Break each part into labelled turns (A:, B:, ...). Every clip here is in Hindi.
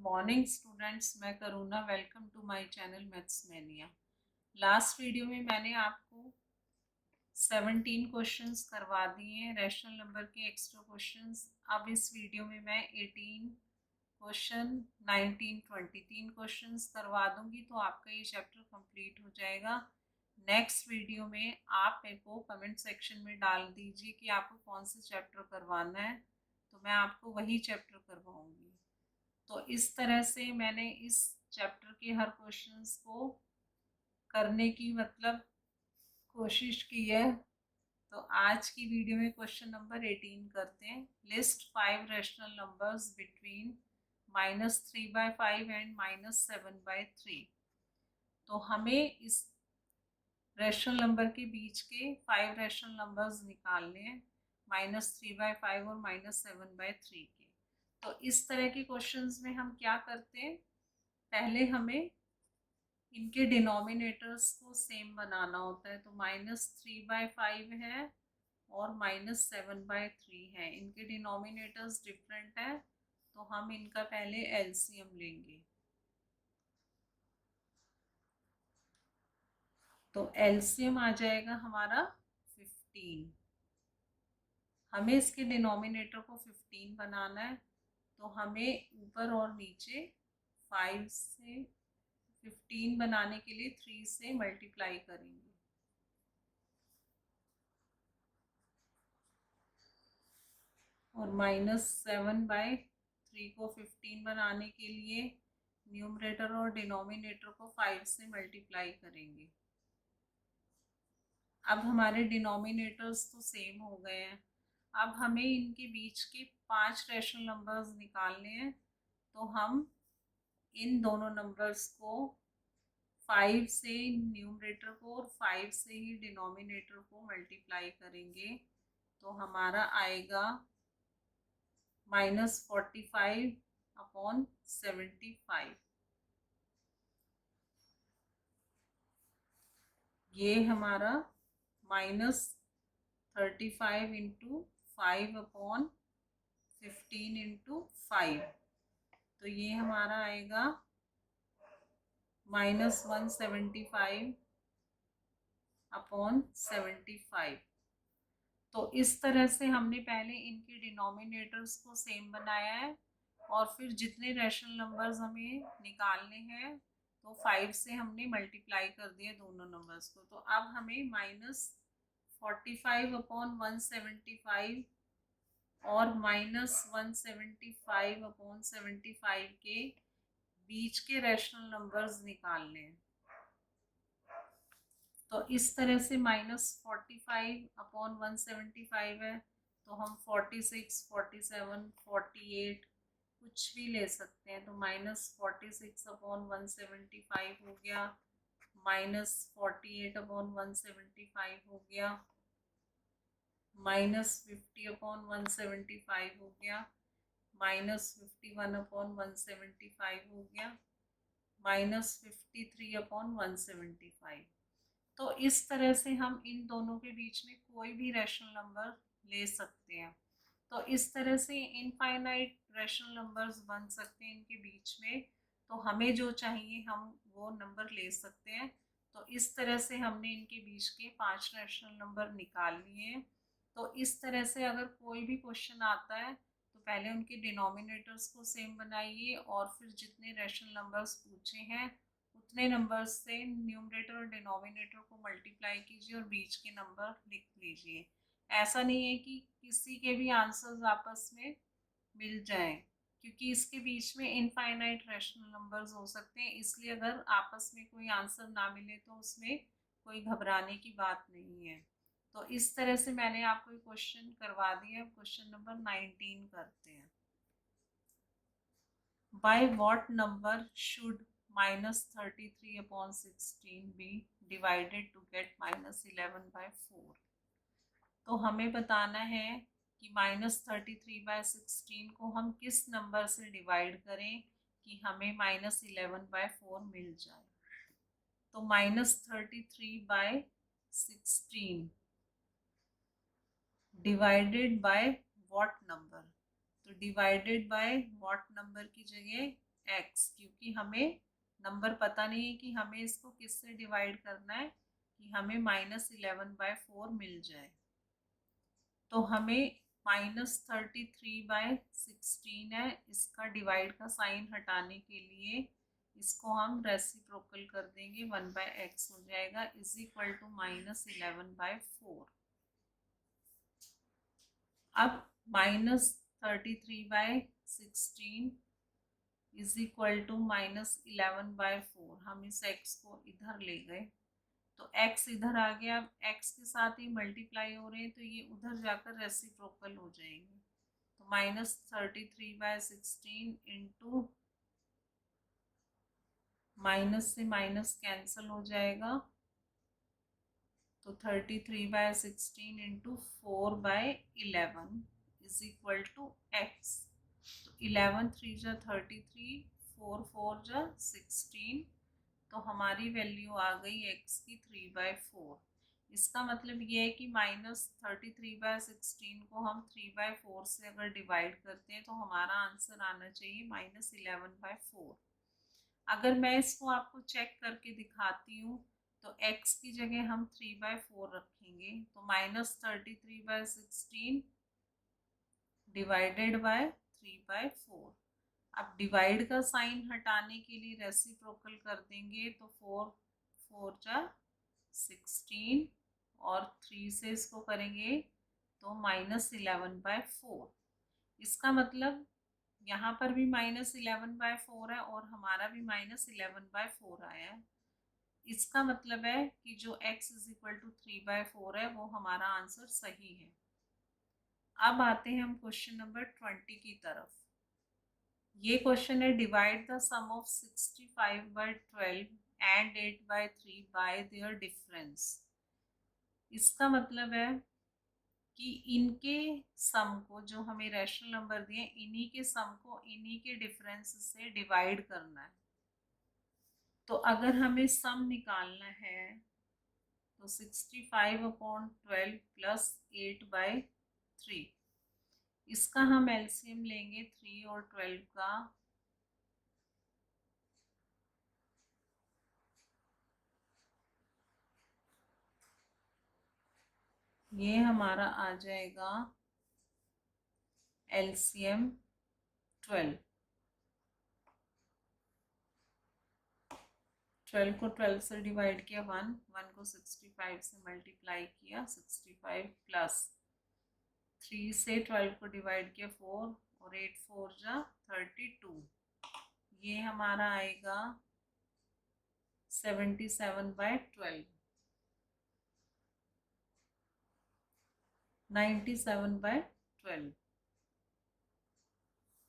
A: मॉर्निंग स्टूडेंट्स, मैं Karuna. Welcome to my channel maths mania. Last video में मैंने आपको 17 क्वेश्चंस करवा दिए हैं, रैशनल नंबर के एक्स्ट्रा क्वेश्चंस। अब इस वीडियो में मैं 18 क्वेश्चन 19 20 3 क्वेश्चंस करवा दूंगी, तो आपका ये चैप्टर कंप्लीट हो जाएगा। नेक्स्ट वीडियो में आप मेरे को कमेंट सेक्शन में डाल दीजिए कि आपको कौन सा चैप्टर करवाना है, तो मैं आपको वही चैप्टर करवाऊंगी। तो इस तरह से मैंने इस चैप्टर के हर क्वेश्चंस को करने की कोशिश की है। तो आज की वीडियो में क्वेश्चन नंबर 18 करते हैं। List 5 rational numbers between -3/5 and -7/3। तो हमें इस रैशनल नंबर के बीच के 5 रैशनल नंबर्स निकालने हैं, -3/5 और -7/3 के। तो इस तरह के क्वेश्चंस में हम क्या करते हैं, पहले हमें इनके डिनोमिनेटर्स को सेम बनाना होता है। तो -3/5 है और -7/3 है, इनके डिनोमिनेटर्स डिफरेंट है, तो हम इनका पहले एलसीएम लेंगे। तो एलसीएम आ जाएगा हमारा 15। हमें इसके डिनोमिनेटर को 15 बनाना है, तो हमें ऊपर और नीचे 5 से 15 बनाने के लिए 3 से मल्टीप्लाई करेंगे। और -7/3 को 15 बनाने के लिए न्यूमरेटर और डिनोमिनेटर को 5 से मल्टीप्लाई करेंगे। अब हमारे डिनोमिनेटर्स तो सेम हो गए हैं। अब हमें इनके बीच के 5 रैशनल नंबर्स निकालने हैं, तो हम इन दोनों नंबर्स को 5 से न्यूमरेटर को और 5 से ही डिनोमिनेटर को मल्टीप्लाई करेंगे। तो हमारा आएगा -45/75। ये हमारा -35 इंटू 5/15 इंटू 5। तो ये हमारा आएगा -175/75। तो इस तरह से हमने पहले इनके डिनोमिनेटर्स को सेम बनाया है, और फिर जितने रैशनल नंबर्स हमें निकालने हैं, तो 5 से हमने मल्टीप्लाई कर दिया दोनों नंबर्स को। तो अब हमें -45/175 और -175/75 के बीच के रैशनल नंबर्स निकालने हैं। तो इस तरह से -45/175 है, तो हम 46, 47, 48 कुछ भी ले सकते हैं। तो -46/175 हो गया, -48/175 हो गया, -50/175 हो गया, -51/175 हो गया, -53/175। तो इस तरह से हम इन दोनों के बीच में कोई भी रैशनल नंबर ले सकते हैं। तो इस तरह से इनफाइनाइट रैशनल नंबर्स बन सकते हैं इनके बीच में। तो हमें जो चाहिए हम वो नंबर ले सकते हैं। तो इस तरह से हमने इनके बीच के 5 रैशनल नंबर निकाल लिए हैं। तो इस तरह से अगर कोई भी क्वेश्चन आता है, तो पहले उनके डिनोमिनेटर्स को सेम बनाइए, और फिर जितने रैशनल नंबर्स पूछे हैं उतने नंबर्स से न्यूमरेटर और डिनोमिनेटर को मल्टीप्लाई कीजिए और बीच के नंबर लिख लीजिए। ऐसा नहीं है कि किसी के भी आंसर्स आपस में मिल जाएं, क्योंकि इसके बीच में इनफाइनाइट रैशनल नंबर्स हो सकते हैं। इसलिए अगर आपस में कोई आंसर ना मिले तो उसमें कोई घबराने की बात नहीं है। तो इस तरह से मैंने आपको क्वेश्चन करवा दिया। क्वेश्चन नंबर 19 करते हैं। By what number should -33/16 be divided to get -11/4। तो हमें बताना है कि -33/16 को हम किस नंबर से डिवाइड करें कि हमें -11/4 मिल जाए। तो -33/16 डिवाइडेड बाय व्हाट नंबर। तो डिवाइडेड बाय व्हाट नंबर की जगह x, क्योंकि हमें नंबर पता नहीं है कि हमें इसको किससे डिवाइड करना है कि हमें -11/4 मिल जाए। तो हमें -33/16 है, इसका डिवाइड का साइन हटाने के लिए इसको हम रेसिप्रोकल कर देंगे, 1/x हो जाएगा इज इक्वल टू -11/4। अब -33/16 इज इक्वल टू -11/4, हम इस x को इधर ले गए तो x इधर आ गया। अब x के साथ ही मल्टीप्लाई हो रहे हैं तो ये उधर जाकर रेसिप्रोकल हो जाएंगे। तो -33/16 इंटू माइनस से माइनस कैंसिल हो जाएगा, तो 33/16 into 4/11 is equal to x। तो 11 3 जा 33, 4 4 जा 16, तो हमारी वैल्यू आ गई x की 3/4। इसका मतलब ये है कि -33/16 को हम 3/4 से अगर डिवाइड करते हैं तो हमारा आंसर आना चाहिए -11/4। अगर मैं इसको आपको चेक करके दिखाती हूँ तो x की जगह हम 3/4 रखेंगे, तो -33/16 डिवाइडेड बाय 3/4। अब डिवाइड का साइन हटाने के लिए रेसिप्रोकल कर देंगे, तो 4 4 जा 16 और 3 से इसको करेंगे तो -11/4। इसका मतलब यहाँ पर भी -11/4 है और हमारा भी -11/4 आया है। इसका मतलब है कि जो x इज इक्वल टू 3/4 है वो हमारा आंसर सही है। अब आते हैं हम क्वेश्चन नंबर 20 की तरफ। ये क्वेश्चन है, divide the sum of 65/12 and 8/3 by their difference. इसका मतलब है कि इनके सम को, जो हमें रैशनल नंबर दिए, इन्हीं के सम को इन्हीं के डिफरेंस से डिवाइड करना है। तो अगर हमें सम निकालना है तो 65/12 प्लस 8/3, इसका हम एलसीएम लेंगे 3 और 12 का, ये हमारा आ जाएगा एलसीएम 12। 12 को 12 से डिवाइड किया 1, 1 को 65 से मल्टीप्लाई किया 65 प्लस 3 से 12 को डिवाइड किया 4 और 8 4 जा 32, ये हमारा आएगा 77/12, 97/12।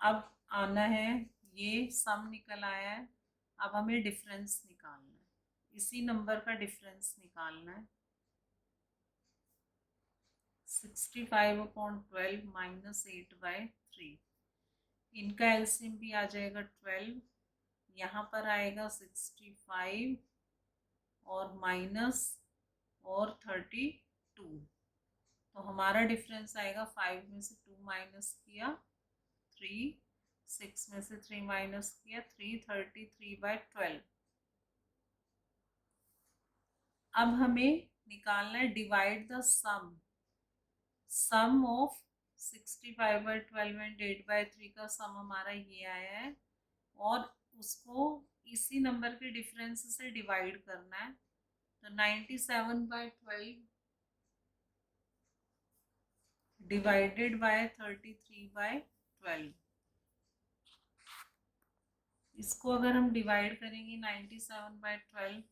A: अब आना है, ये सम निकल आया है, अब हमें डिफरेंस निकालना है, इसी नंबर का डिफरेंस निकालना है। 65/12 माइनस 8/3, इनका एलसीएम भी आ जाएगा 12, यहाँ पर आएगा 65 और माइनस और 32, तो हमारा डिफरेंस आएगा 5 में से 2 माइनस किया 3, 6 में से 3 माइनस किया 3, 33/12। अब हमें निकालना है divide the sum of 65/12 and 8/3 का सम हमारा ये आया है और उसको इसी नंबर के डिफरेंस से डिवाइड करना है। तो 97/12 डिवाइडेड बाय 33/12, इसको अगर हम डिवाइड करेंगे 97/12,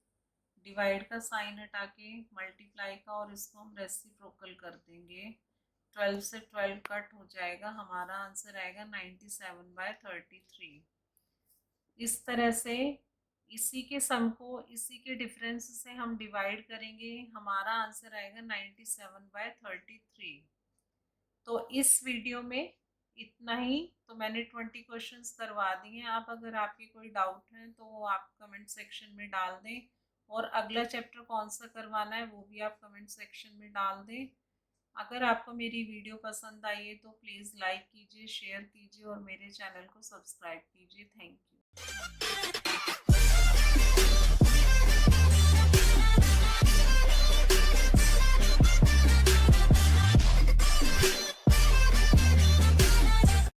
A: डिवाइड का साइन हटा के मल्टीप्लाई का, और इसको हम रेसिप्रोकल कर देंगे, 12 से 12 कट हो जाएगा, हमारा आंसर आएगा 97/33। इस तरह से इसी के सम को इसी के डिफरेंस से हम डिवाइड करेंगे, हमारा आंसर आएगा 97/33। तो इस वीडियो में इतना ही। तो मैंने 20 क्वेश्चंस करवा दिए हैं। आप अगर आपके कोई डाउट है तो आप कमेंट सेक्शन में डाल दें, और अगला चैप्टर कौन सा करवाना है वो भी आप कमेंट सेक्शन में डाल दें। अगर आपको मेरी वीडियो पसंद आई है तो प्लीज़ लाइक कीजिए, शेयर कीजिए और मेरे चैनल को सब्सक्राइब कीजिए। Thank you.